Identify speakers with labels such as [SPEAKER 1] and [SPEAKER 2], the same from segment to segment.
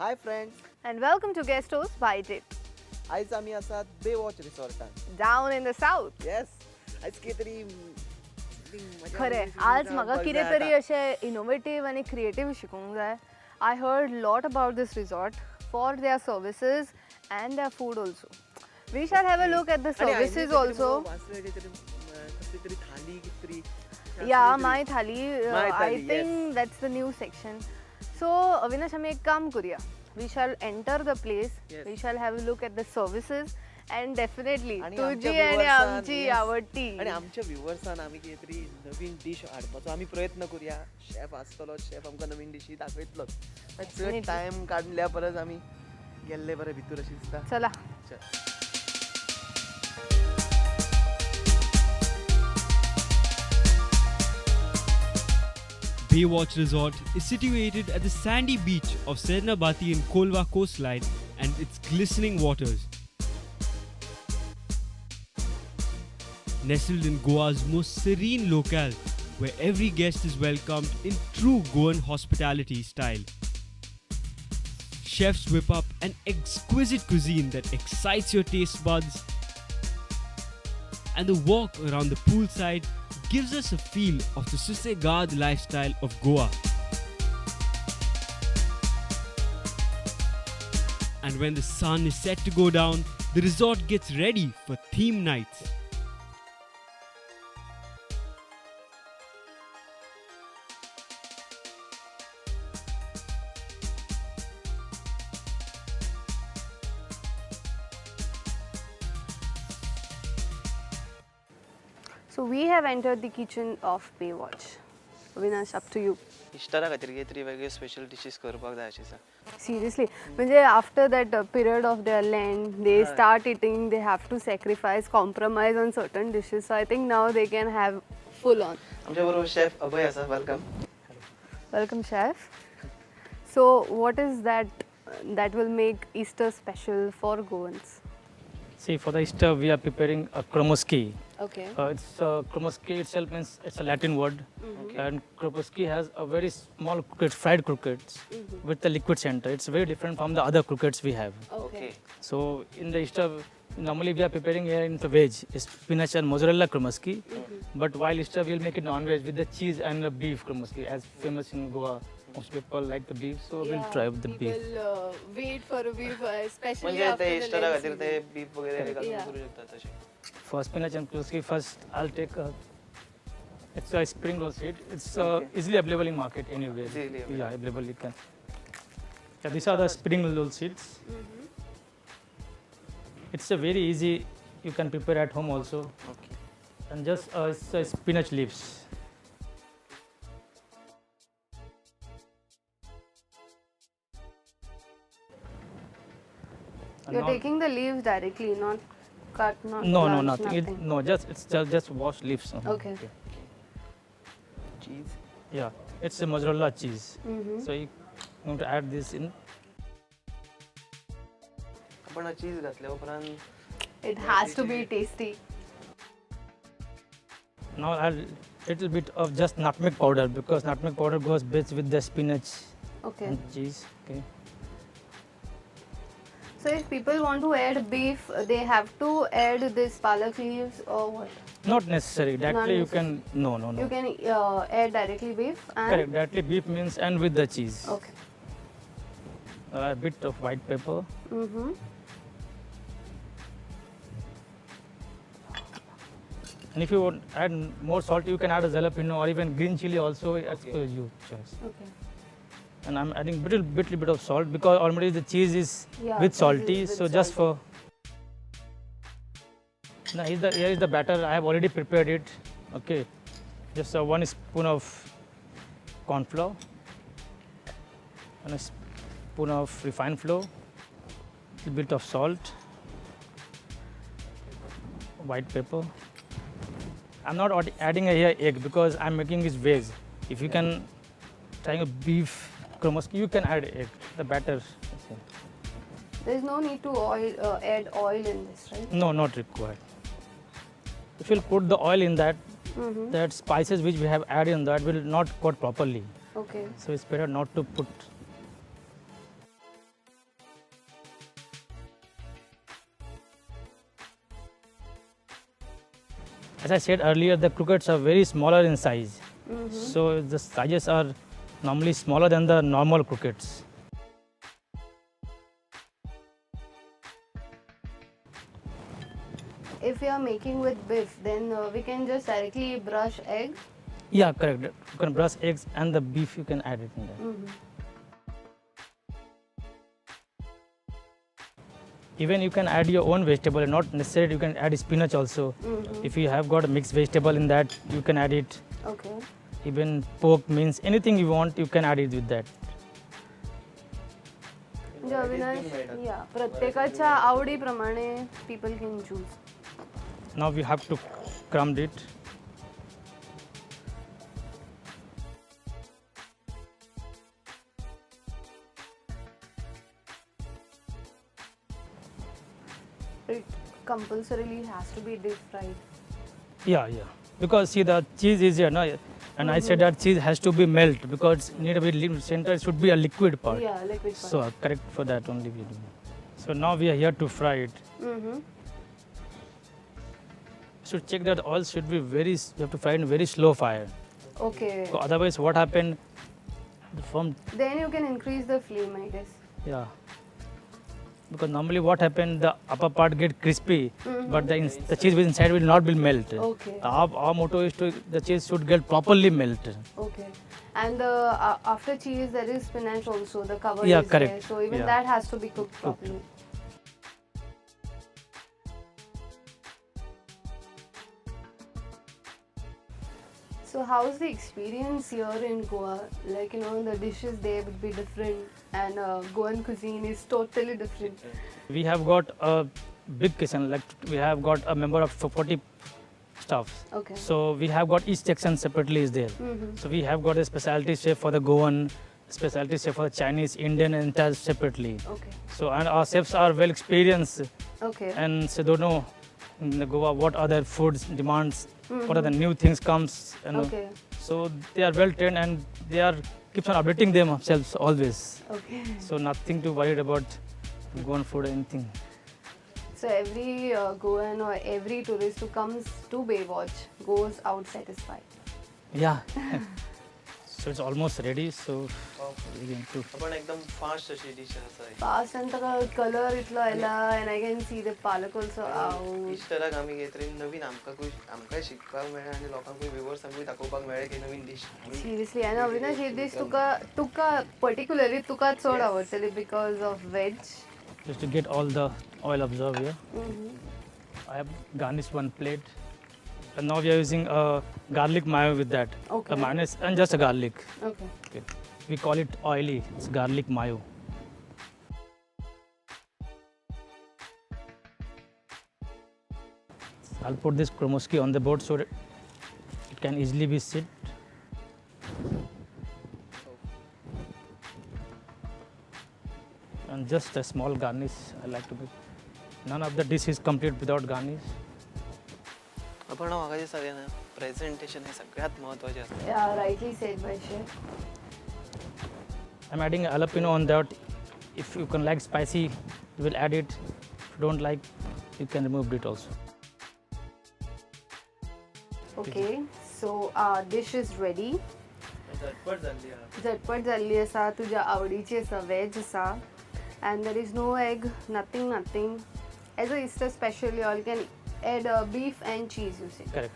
[SPEAKER 1] Hi friends,
[SPEAKER 2] And welcome to Guest Host by Jit.
[SPEAKER 1] आयज आमी आसात Baywatch रिसॉर्टान.
[SPEAKER 2] Down in the south.
[SPEAKER 1] Yes, आयज कितें तरी
[SPEAKER 2] खरें आज म्हाका कितें तरी अशें इनोवेटिव्ह आनी क्रिएटीव शिकूंक जाय. I heard lot about this resort for their services and their food also. We shall have a look at the services also. Yeah, My Thali. I think that's the new section. So, Avinash, आमी एक काम करूया. We shall enter the place.
[SPEAKER 1] Yes.
[SPEAKER 2] We shall have a look at the services and definitely
[SPEAKER 1] आणि
[SPEAKER 2] तुझी
[SPEAKER 1] आमच्या
[SPEAKER 2] आणि
[SPEAKER 1] viewers-आन,
[SPEAKER 2] आमची
[SPEAKER 1] yes.
[SPEAKER 2] आवडटी.
[SPEAKER 1] आणि आमच्या व्ह्युअर्सान आमी कितें तरी नवीन डिश हाडपाचो आमी प्रयत्न करूया. शेफ आसतलो, शेफ आमकां नवीन डिशी दाखयतलो. चड टायम काडल्या परस आमी गेल्ले बरे भितर अशें दिसता.
[SPEAKER 2] चला.
[SPEAKER 1] चल.
[SPEAKER 3] Baywatch Resort is situated at the sandy beach of Sernabati and Kolva coastline and its glistening waters. Nestled in Goa's most serene locale, where every guest is welcomed in true Goan hospitality style. Chefs whip up an exquisite cuisine that excites your taste buds, and the walk around the poolside gives us a feel of the Susegad lifestyle of Goa. And when the sun is set to go down, the resort gets ready for theme nights.
[SPEAKER 2] So we have entered the kitchen of Baywatch. Avinash, up to you.
[SPEAKER 1] इश्तारा खातीर कितें तरी वेगळे special dishes करपाक जाय अशें दिसता.
[SPEAKER 2] Seriously, म्हणजे after that period of their land, they start eating, they have to sacrifice, compromise on certain dishes. So I think now they can have full on.
[SPEAKER 1] आमच्या बरोबर शेफ अभय आसा. Welcome.
[SPEAKER 2] Welcome, chef. So what is that will make Easter special for Goans?
[SPEAKER 4] See, for the Easter, we are preparing a kromoski.
[SPEAKER 2] Okay.
[SPEAKER 4] Kromoski itself means it's a Latin word, and kromoski has a very small croquette, fried croquettes with the liquid center. It's very different from the other croquettes we have.
[SPEAKER 2] Okay.
[SPEAKER 4] So in the Easter, normally we are preparing here in the veg, is spinach and mozzarella kromoski. But while Easter, we'll make it non-veg with the cheese and the beef kromoski, as famous in Goa. Most people like the beef, so we'll try with the beef.
[SPEAKER 2] People wait for a beef, especially
[SPEAKER 1] म्हणजे
[SPEAKER 2] after
[SPEAKER 1] ते
[SPEAKER 2] the
[SPEAKER 1] इश्तारा
[SPEAKER 2] Lent
[SPEAKER 1] खातीर ते
[SPEAKER 2] season.
[SPEAKER 1] Beef वगैरे घालून
[SPEAKER 2] Yeah.
[SPEAKER 1] करू शकतात तशें.
[SPEAKER 4] For spinach and kromoski, first I'll take it's a spring roll seed. It's easily available in market anywhere.
[SPEAKER 1] Easily available.
[SPEAKER 4] Yeah, available you can. Yeah, these are the spring roll seeds. It's a very easy. You can prepare at home also.
[SPEAKER 1] Okay.
[SPEAKER 4] And just it's spinach leaves. And
[SPEAKER 2] You're
[SPEAKER 4] now-
[SPEAKER 2] taking the leaves directly, not cut, not
[SPEAKER 4] No,
[SPEAKER 2] blanch,
[SPEAKER 4] nothing. No, just washed leaves.
[SPEAKER 2] Okay.
[SPEAKER 1] Cheese.
[SPEAKER 4] Yeah, it's a mozzarella cheese.
[SPEAKER 2] Mm-hmm.
[SPEAKER 4] So you going to add this in.
[SPEAKER 1] आपण चीज घातल्या उपरांत
[SPEAKER 2] It has to be tasty.
[SPEAKER 4] Now add little bit of just nutmeg powder because nutmeg powder goes best with the spinach
[SPEAKER 2] Okay.
[SPEAKER 4] and cheese. Okay.
[SPEAKER 2] So if people want to add beef, they have to add this palak leaves or what?
[SPEAKER 4] Not necessary. Directly you can. No.
[SPEAKER 2] You can add directly beef and
[SPEAKER 4] Correct. Directly beef means and with the cheese.
[SPEAKER 2] okay.
[SPEAKER 4] A bit of white pepper.
[SPEAKER 2] Mm-hmm.
[SPEAKER 4] And if you want add more salt, you can add a jalapeno or even green chili also. As per your choice.
[SPEAKER 2] Okay.
[SPEAKER 4] And I'm adding little bit of salt because already the cheese is
[SPEAKER 2] Yeah,
[SPEAKER 4] with
[SPEAKER 2] cheese
[SPEAKER 4] salty.
[SPEAKER 2] is with
[SPEAKER 4] So just
[SPEAKER 2] salty.
[SPEAKER 4] for. Now here is the batter. I have already prepared it. Okay, just 1 spoon of corn flour and a spoon of refined flour, a bit of salt, white pepper. I'm not adding here egg because I'm making this veg. If you can try a beef kromoski, you can add egg. The batter.
[SPEAKER 2] There's no need to add oil in this, right?
[SPEAKER 4] No, not required. If you'll put the oil in that, that spices which we have added in that will not coat properly.
[SPEAKER 2] Okay.
[SPEAKER 4] So it's better not to put.
[SPEAKER 2] So if people want to add beef, they have to add directly beef and
[SPEAKER 4] Correct, directly beef means and with the cheese.
[SPEAKER 2] okay.
[SPEAKER 4] Okay. as I said earlier, the croquettes are very smaller in size. So the sizes are normally smaller than the normal croquettes.
[SPEAKER 2] If you are making with beef, then we can just directly brush egg.
[SPEAKER 4] Yeah, correct. You can brush eggs and the beef, you can add it in there. Even you can add your own vegetable, not necessarily you can add spinach also. If you have got a mixed vegetable in that, you can add it.
[SPEAKER 2] Okay.
[SPEAKER 4] Even pork, means anything you want, you can add it with that.
[SPEAKER 2] म्हणजे अविनाश या प्रत्येकाच्या आवडीप्रमाणे people can choose.
[SPEAKER 4] Now we have to crumb it.
[SPEAKER 2] It compulsorily has to be deep fried.
[SPEAKER 4] Yeah. Because see the cheese is here, no? And I said that cheese has to be melt because need a bit center should be a liquid part.
[SPEAKER 2] Yeah, liquid part.
[SPEAKER 4] So correct for that only we do. So now we are here to fry it. So check that oil should be you have to fry in very slow fire.
[SPEAKER 2] Okay.
[SPEAKER 4] So otherwise what happened,
[SPEAKER 2] Then you can increase the flame, I guess.
[SPEAKER 4] yeah. Because normally what happened, the upper part get crispy, but the cheese inside will not be melt.
[SPEAKER 2] Okay.
[SPEAKER 4] Our motto is the cheese should get properly melt.
[SPEAKER 2] Okay. And after cheese, there is spinach also. The cover
[SPEAKER 4] Yeah,
[SPEAKER 2] is
[SPEAKER 4] correct.
[SPEAKER 2] there. So even
[SPEAKER 4] Yeah.
[SPEAKER 2] that has to be cooked properly. So how's the experience here in Goa? Like, the dishes there would be different and Goan cuisine is totally different.
[SPEAKER 4] We have got a big kitchen, like we have got a member of 40 staff.
[SPEAKER 2] Okay.
[SPEAKER 4] So we have got each section separately is there. So we have got a specialty chef for the Goan, specialty chef for the Chinese, Indian, and that separately.
[SPEAKER 2] Okay.
[SPEAKER 4] So and our chefs are well experienced
[SPEAKER 2] Okay.
[SPEAKER 4] and so they know in the Goa what other foods demands, what are the new things comes.
[SPEAKER 2] Okay.
[SPEAKER 4] So they are well trained and they are keeps on updating themselves always.
[SPEAKER 2] Okay.
[SPEAKER 4] So nothing to worry about Goan food or anything.
[SPEAKER 2] So every Goan or every tourist who comes to Baywatch goes out satisfied.
[SPEAKER 4] Yeah. So it's almost ready. So we're going to.
[SPEAKER 1] आपण एकदम fast अशी dish आसा
[SPEAKER 2] Fast and the color itla ela and I can see the palak also out.
[SPEAKER 1] इस्टराक आमी घेतली नवीन आमकां शिकपाक मेळ्ळें आनी लोकांकूय व्ह्युअर्स आमकां दाखोवपाक मेळ्ळें की नवीन डिश
[SPEAKER 2] Seriously, and Avinash, ही dish तुका particularly तुका चड आवडटली because of veg.
[SPEAKER 4] Just to get all the oil absorbed here. I have garnished one plate. And now we are using a garlic mayo with that.
[SPEAKER 2] Okay.
[SPEAKER 4] A mayonnaise and just a garlic.
[SPEAKER 2] Okay.
[SPEAKER 4] Okay. We call it oily. It's garlic mayo. I'll put this kromoski on the board so that it can easily be sit. And just a small garnish I like to do. None of the dish is complete without garnish.
[SPEAKER 1] आपण म्हाका दिसता ना presentation हे सगळ्यात महत्वाचें आसता
[SPEAKER 2] Yeah, rightly said by chef.
[SPEAKER 4] I'm adding jalapeno on that. If you can like spicy, you will add it. If you don't like, you can remove it also.
[SPEAKER 2] Okay, so our dish is ready. झटपट जाल्ली आसा तुज्या आवडीची आसा veg आसा and there is no egg, nothing. As a Easter special, you all can add beef and cheese, you say.
[SPEAKER 4] Correct.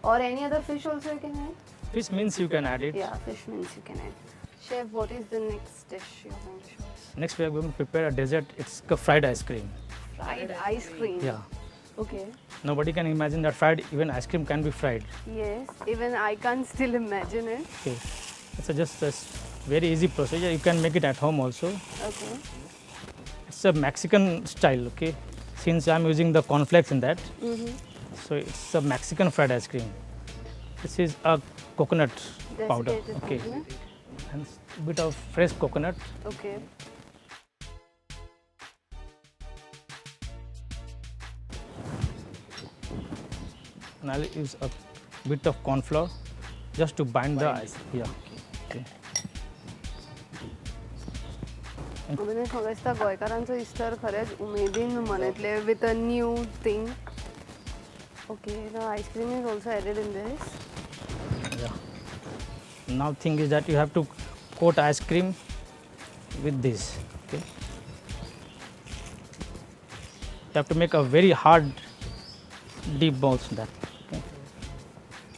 [SPEAKER 2] Or any other fish also you can add?
[SPEAKER 4] Fish means you can add it.
[SPEAKER 2] Yeah, fish means you can add. Chef, what is the next dish you're going to show us?
[SPEAKER 4] Next, we are going to prepare a dessert. It's a fried ice cream.
[SPEAKER 2] Fried ice cream.
[SPEAKER 4] Yeah.
[SPEAKER 2] Okay.
[SPEAKER 4] Nobody can imagine that fried, even ice cream can be fried.
[SPEAKER 2] Yes, even I can't still imagine it.
[SPEAKER 4] Okay. It's just a very easy procedure. You can make it at home also.
[SPEAKER 2] Okay.
[SPEAKER 4] It's a Mexican style, okay? Since I'm using the cornflakes in that, so it's a Mexican fried ice cream. This is a coconut powder,
[SPEAKER 2] Desiccated
[SPEAKER 4] okay,
[SPEAKER 2] coconut.
[SPEAKER 4] and a bit of fresh coconut.
[SPEAKER 2] Okay.
[SPEAKER 4] And I'll use a bit of corn flour just to bind the ice. Yeah. Okay.
[SPEAKER 2] अभिनय म्हाका दिसता गोंयकारांचो Easter खरेंच उमेदीन मनयतले with a new thing Okay, the ice cream is also added in this.
[SPEAKER 4] Yeah. Now thing is that you have to coat ice cream with this. Okay. You have to make a very hard, deep balls in that. Okay.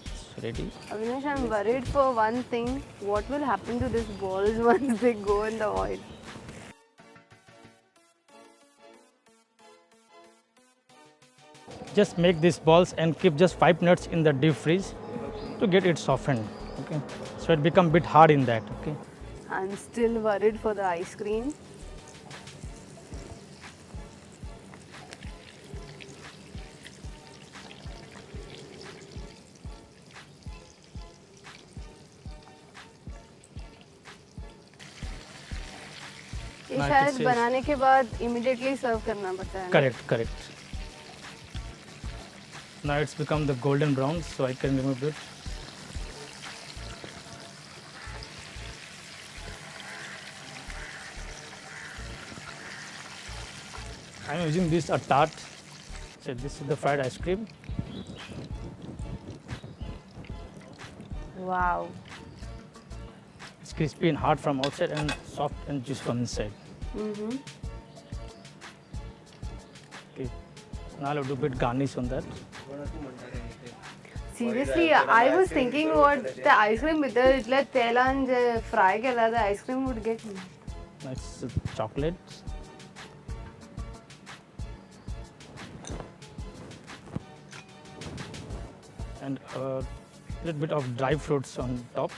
[SPEAKER 4] It's ready.
[SPEAKER 2] Avinash, I'm worried for one thing. What will happen to these balls once they go in the oil?
[SPEAKER 4] Just make these balls and keep just 5 minutes in the deep freeze to get it softened. Okay. So it become bit hard in that. Okay.
[SPEAKER 2] I'm still worried for the ice cream. ये
[SPEAKER 4] Now it
[SPEAKER 2] शायद
[SPEAKER 4] says-
[SPEAKER 2] बनाने के बाद immediately सर्व करना पड़ता है ना?
[SPEAKER 4] Correct, correct. Now it's become the golden brown, so I can remove it. I'm using this a tart. So this is the fried ice cream.
[SPEAKER 2] Wow.
[SPEAKER 4] It's crispy and hard from outside and soft and juicy from inside.
[SPEAKER 2] Mm-hmm.
[SPEAKER 4] Okay. Now I'll do a bit garnish on that.
[SPEAKER 2] Seriously, I was thinking what the ice cream with the tel and fry केला the ice cream would get.
[SPEAKER 4] Nice chocolate. And a little bit of dry fruits on top.